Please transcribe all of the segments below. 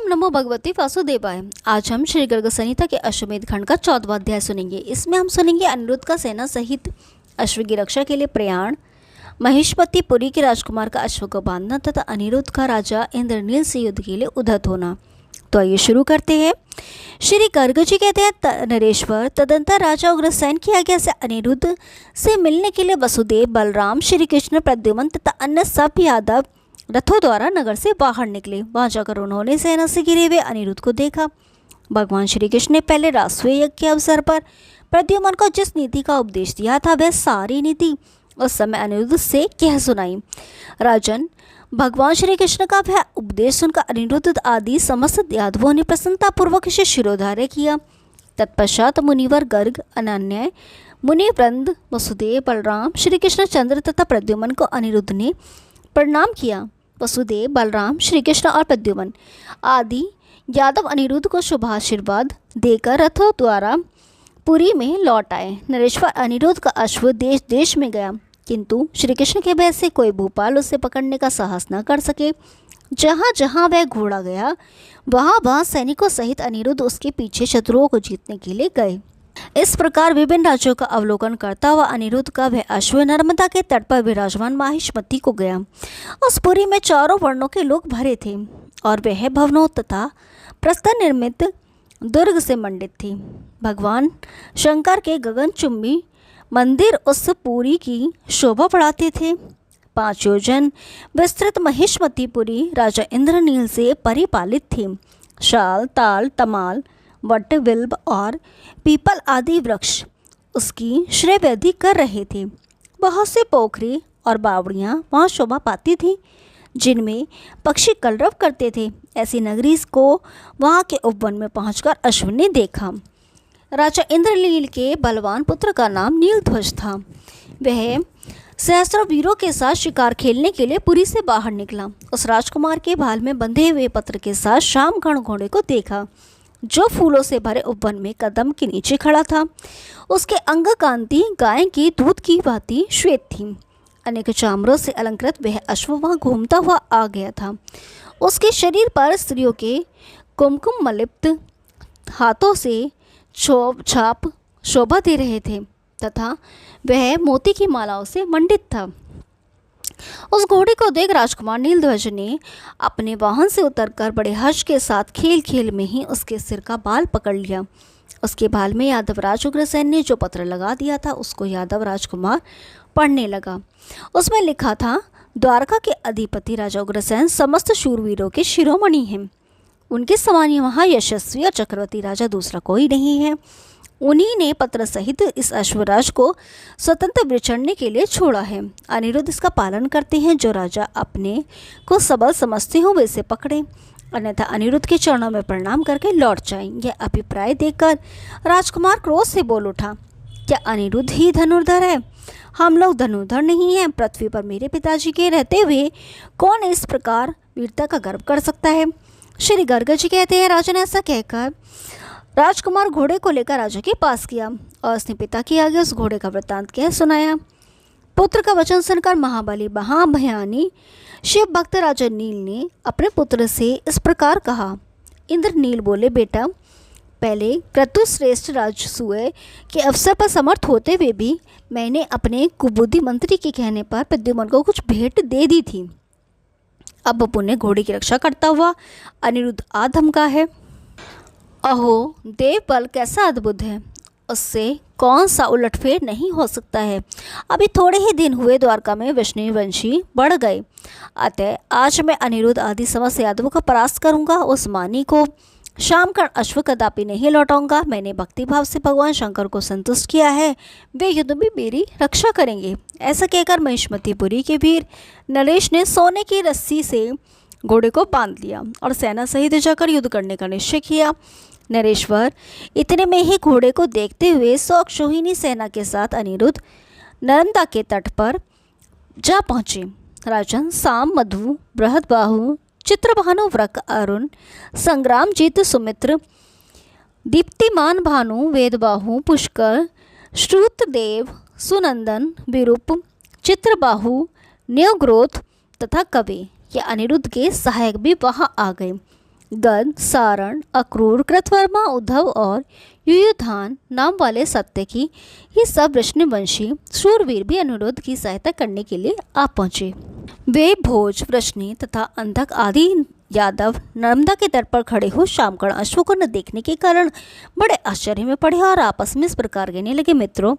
नमो भगवते वासुदेवाय। आज हम श्री गर्ग संहिता के अश्वमेध खंड का 14वां अध्याय सुनेंगे। इसमें हम सुनेंगे अनिरुद्ध का सेना सहित अश्व की रक्षा के लिए प्रयाण, महिष्मती पुरी के राजकुमार का अश्व को बांधना तथा अनिरुद्ध का राजा इंद्रनील से युद्ध के लिए उद्धत होना। तो आइए शुरू करते हैं। श्री गर्ग जी कहते हैं, नरेश्वर, तदंतर राजा उग्रसेन की आज्ञा से अनिरुद्ध से मिलने के लिए वसुदेव, बलराम, श्री कृष्ण, प्रद्युम्न तथा अन्य सब यादव रथों द्वारा नगर से बाहर निकले। वहां जाकर उन्होंने सेना से घिरे हुए अनिरुद्ध को देखा। भगवान श्री कृष्ण ने पहले राष्ट्रीय यज्ञ के अवसर पर प्रद्युम्न को जिस नीति का उपदेश दिया था, वह सारी नीति उस समय अनिरुद्ध से कह सुनाई। राजन, भगवान श्री कृष्ण का वह उपदेश सुनकर अनिरुद्ध आदि समस्त यादवों ने प्रसन्नतापूर्वक इसे शिरोधार्य किया। तत्पश्चात मुनिवर गर्ग, अनन्य, मुनिवृंद, वसुदेव, बलराम, श्री कृष्ण चंद्र तथा प्रद्युम्न को अनिरुद्ध ने प्रणाम किया। वसुदेव, बलराम, श्री कृष्ण और प्रद्युम्न आदि यादव अनिरुद्ध को शुभाशीर्वाद देकर रथों द्वारा पुरी में लौट आए। नरेश्वर, अनिरुद्ध का अश्व देश देश में गया, किंतु श्री कृष्ण के भय से कोई भूपाल उसे पकड़ने का साहस न कर सके। जहाँ जहाँ वह घोड़ा गया, वहाँ वहाँ सैनिकों सहित अनिरुद्ध उसके पीछे शत्रुओं को जीतने के लिए गए। इस प्रकार विभिन्न राज्यों का अवलोकन करता हुआ अनिरुद्ध का वह अश्व नर्मदा के तट पर विराजमान महिष्मती को गया। उस पुरी में चारों वर्णों के लोग भरे थे और वह भवनों तथा प्रस्तर निर्मित दुर्ग से मंडित थी। भगवान शंकर के गगनचुंबी मंदिर उस पुरी की शोभा बढ़ाते थे। 5 योजन विस्तृत महिष्मतीपुरी राजा इंद्रनील से परिपालित थी। शाल, ताल, तमाल, वट, बिल्ब और पीपल आदि वृक्ष उसकी श्रेयवृद्धि कर रहे थे। बहुत से पोखरी और बावड़ियाँ वहाँ शोभा पाती थीं, जिनमें पक्षी कलरव करते थे। ऐसी नगरी को वहाँ के उपवन में पहुंचकर अश्व ने देखा। राजा इंद्रनील के बलवान पुत्र का नाम नीलध्वज था। वह सहस्रों वीरों के साथ शिकार खेलने के लिए पुरी से बाहर निकला। उस राजकुमार के भाल में बंधे हुए पत्र के साथ श्यामगण घोड़े को देखा, जो फूलों से भरे उपवन में कदम के नीचे खड़ा था। उसके अंग कांति गाय की दूध की भांति श्वेत थी। अनेक चामरों से अलंकृत वह अश्व वहाँ घूमता हुआ आ गया था। उसके शरीर पर स्त्रियों के कुमकुम मलिप्त हाथों से छाप शोभा दे रहे थे तथा वह मोती की मालाओं से मंडित था। उस घोड़े को देख राजकुमार नीलध्वज ने अपने वाहन से उतरकर बड़े हर्ष के साथ खेल खेल में ही उसके सिर का बाल पकड़ लिया। उसके बाल में यादवराज उग्रसेन ने जो पत्र लगा दिया था, उसको यादव राजकुमार पढ़ने लगा। उसमें लिखा था, द्वारका के अधिपति राजा उग्रसेन समस्त शूरवीरों के शिरोमणि हैं। उनके समान महायशस्वी और चक्रवर्ती राजा दूसरा कोई नहीं है। उन्हीं ने पत्र सहित इस अश्वराज को स्वतंत्र विचरने के लिए छोड़ा है। अनिरुद्ध इसका पालन करते हैं। जो राजा अपने को सबल समझते हो वैसे पकड़े, अन्यथा अनिरुद्ध के चरणों में प्रणाम करके लौट जाएं। यह अभिप्राय देखकर राजकुमार क्रोध से बोल उठा, क्या अनिरुद्ध ही धनुर्धर है? हम लोग धनुर्धर नहीं हैं। पृथ्वी पर मेरे पिताजी के रहते हुए कौन इस प्रकार वीरता का गर्व कर सकता है? श्री गर्ग जी कहते हैं, राजा ने ऐसा कहकर राजकुमार घोड़े को लेकर राजा के पास किया और उसने पिता की आगे उस घोड़े का वृत्तांत कह सुनाया। पुत्र का वचन सुनकर महाबली महाभयानी शिव भक्त राजा नील ने अपने पुत्र से इस प्रकार कहा। इंद्रनील बोले, बेटा, पहले क्रतुश्रेष्ठ राजसूय के अवसर पर समर्थ होते हुए भी मैंने अपने कुबुद्धि मंत्री के कहने पर प्रद्युम्न को कुछ भेंट दे दी थी। अब पुण्य घोड़े की रक्षा करता हुआ अनिरुद्ध आ धमका है। अहो, देव बल कैसा अद्भुत है, उससे कौन सा उलटफेर नहीं हो सकता है। अभी थोड़े ही दिन हुए द्वारका में वैष्णववंशी बढ़ गए, अतः आज मैं अनिरुद्ध आदि समस्त यादवों का परास्त करूंगा। उस मानी को शामकर्ण अश्व कदापि नहीं लौटाऊंगा। मैंने भक्तिभाव से भगवान शंकर को संतुष्ट किया है, वे युद्ध में मेरी रक्षा करेंगे। ऐसा कहकर महिष्मतीपुरी के वीर नरेश ने सोने की रस्सी से घोड़े को बांध लिया और सेना सहित जाकर युद्ध करने का निश्चय किया। नरेश्वर, इतने में ही घोड़े को देखते हुए शोकशोहिनी सेना के साथ अनिरुद्ध नर्मदा के तट पर जा पहुँचे। राजन, साम, मधु, बृहदबाहु, चित्रभानु, व्रक, अरुण, संग्रामजीत, सुमित्र, दीप्तिमान भानु, वेदबाहु, पुष्कर, श्रुतदेव, सुनंदन, विरूप, चित्रबाहु, न्योग्रोथ तथा कवि ये अनिरुद्ध के सहायक भी वहां आ गए। गद, सारण, अक्रूर, कृतवर्मा, उद्धव और युयुधान नाम वाले सत्यकी, ये सब वृष्णिवंशी शूरवीर भी अनिरुद्ध की सहायता करने के लिए आ पहुंचे। वे भोज, वृष्णि तथा अंधक आदि यादव नर्मदा के तट पर खड़े हो शामकर्ण अश्व को न देखने के कारण बड़े आश्चर्य में पड़े और आपस में इस प्रकार कहने लगे, मित्रों,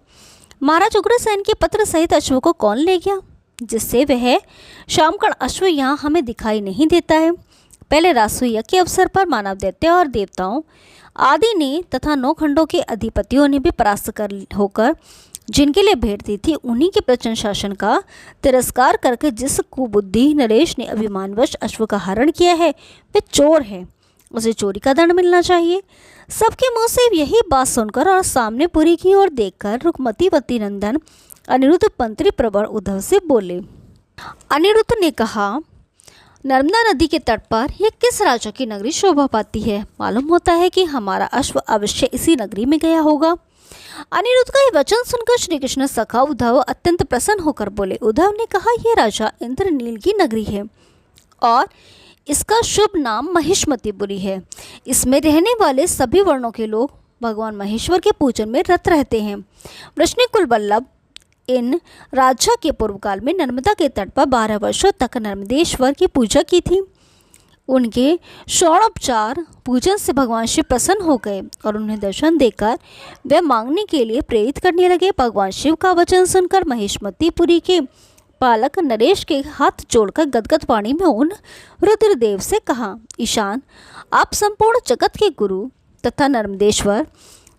महाराज उग्रसेन के पत्र सहित अश्व को कौन ले गया, जिससे वह शामकर्ण अश्व यहाँ हमें दिखाई नहीं देता है। पहले रासुया के अवसर पर मानव दैत्य और देवताओं आदि ने तथा 9 खंडों के अधिपतियों ने भी परास्त कर होकर जिनके लिए भेंट दी थी, उन्हीं के प्रचंड शासन का तिरस्कार करके जिस कुबुद्धि नरेश ने अभिमानवश अश्व का हरण किया है, वह चोर है, उसे चोरी का दंड मिलना चाहिए। सबके मुंह से यही बात सुनकर और सामने पुरी की ओर देखकर रुक्मतीवती नंदन अनिरुद्ध मंत्री प्रवर उद्धव से बोले। अनिरुद्ध ने कहा, नर्मदा नदी के तट पर यह किस राजा की नगरी शोभा पाती है? मालूम होता है कि हमारा अश्व अवश्य इसी नगरी में गया होगा। अनिरुद्ध का यह वचन सुनकर श्री कृष्ण सखा उद्धव अत्यंत प्रसन्न होकर बोले। उद्धव ने कहा, यह राजा इंद्रनील की नगरी है और इसका शुभ नाम महिष्मतीपुरी है। इसमें रहने वाले सभी वर्णों के लोग भगवान महेश्वर के पूजन में रत रहते हैं। वृष्णिकुल वल्लभ इन राजा के पूर्व काल में नर्मदा के तट पर 12 वर्षों तक नर्मदेश्वर की पूजा की थी। उनके षोडोपचार पूजन से भगवान शिव प्रसन्न हो गए और उन्हें दर्शन देकर वे मांगने के लिए प्रेरित करने लगे। भगवान शिव का वचन सुनकर महिष्मतीपुरी के पालक नरेश के हाथ जोड़कर गदगद वाणी में उन रुद्रदेव से कहा, ईशान, आप संपूर्ण जगत के गुरु तथा नर्मदेश्वर,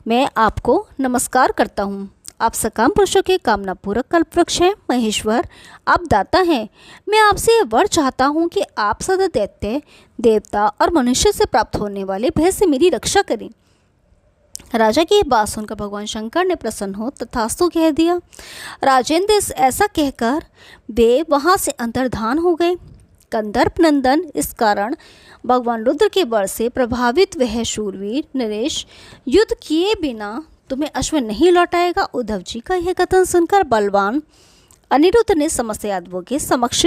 मैं आपको नमस्कार करता हूँ। आप सकाम पुरुषों के कामना पूरक कल्प वृक्ष हैं। महेश्वर, आप दाता हैं। मैं आपसे यह वर चाहता हूँ कि आप सदा दैत्य, देवता और मनुष्य से प्राप्त होने वाले भय से मेरी रक्षा करें। राजा की बात सुनकर भगवान शंकर ने प्रसन्न हो तथास्तु कह दिया। राजेंद्र ऐसा कहकर वे वहाँ से अंतर्धान हो गए। कंदर्प नंदन, इस कारण भगवान रुद्र के वर से प्रभावित वह शूरवीर नरेश युद्ध किए बिना तुम्हें अश्व नहीं लौटाएगा। उद्धव जी का यह कथन सुनकर बलवान अनिरुद्ध ने समस्त यादवों के समक्ष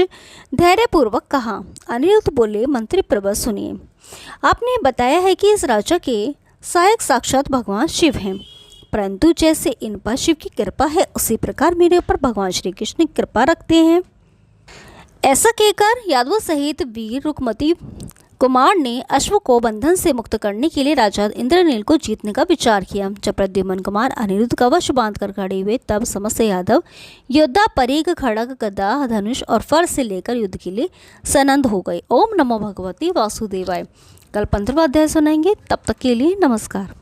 धैर्यपूर्वक कहा। अनिरुद्ध बोले, मंत्री प्रवर, सुनिए, आपने बताया है कि इस राजा के सहायक साक्षात भगवान शिव हैं, परंतु जैसे इन पर शिव की कृपा है उसी प्रकार मेरे ऊपर भगवान श्री कृष्ण कृपा रखते हैं। ऐसा कहकर यादवों सहित वीर रुक्मती कुमार ने अश्व को बंधन से मुक्त करने के लिए राजा इंद्रनील को जीतने का विचार किया। जब प्रद्युम्न कुमार अनिरुद्ध का वश बांधकर खड़े हुए, तब समस्त यादव योद्धा परीघ, खड़ग, गदा, धनुष और फर से लेकर युद्ध के लिए सनंद हो गए। ओम नमो भगवती वासुदेवाय। कल 15वां अध्याय सुनाएंगे, तब तक के लिए नमस्कार।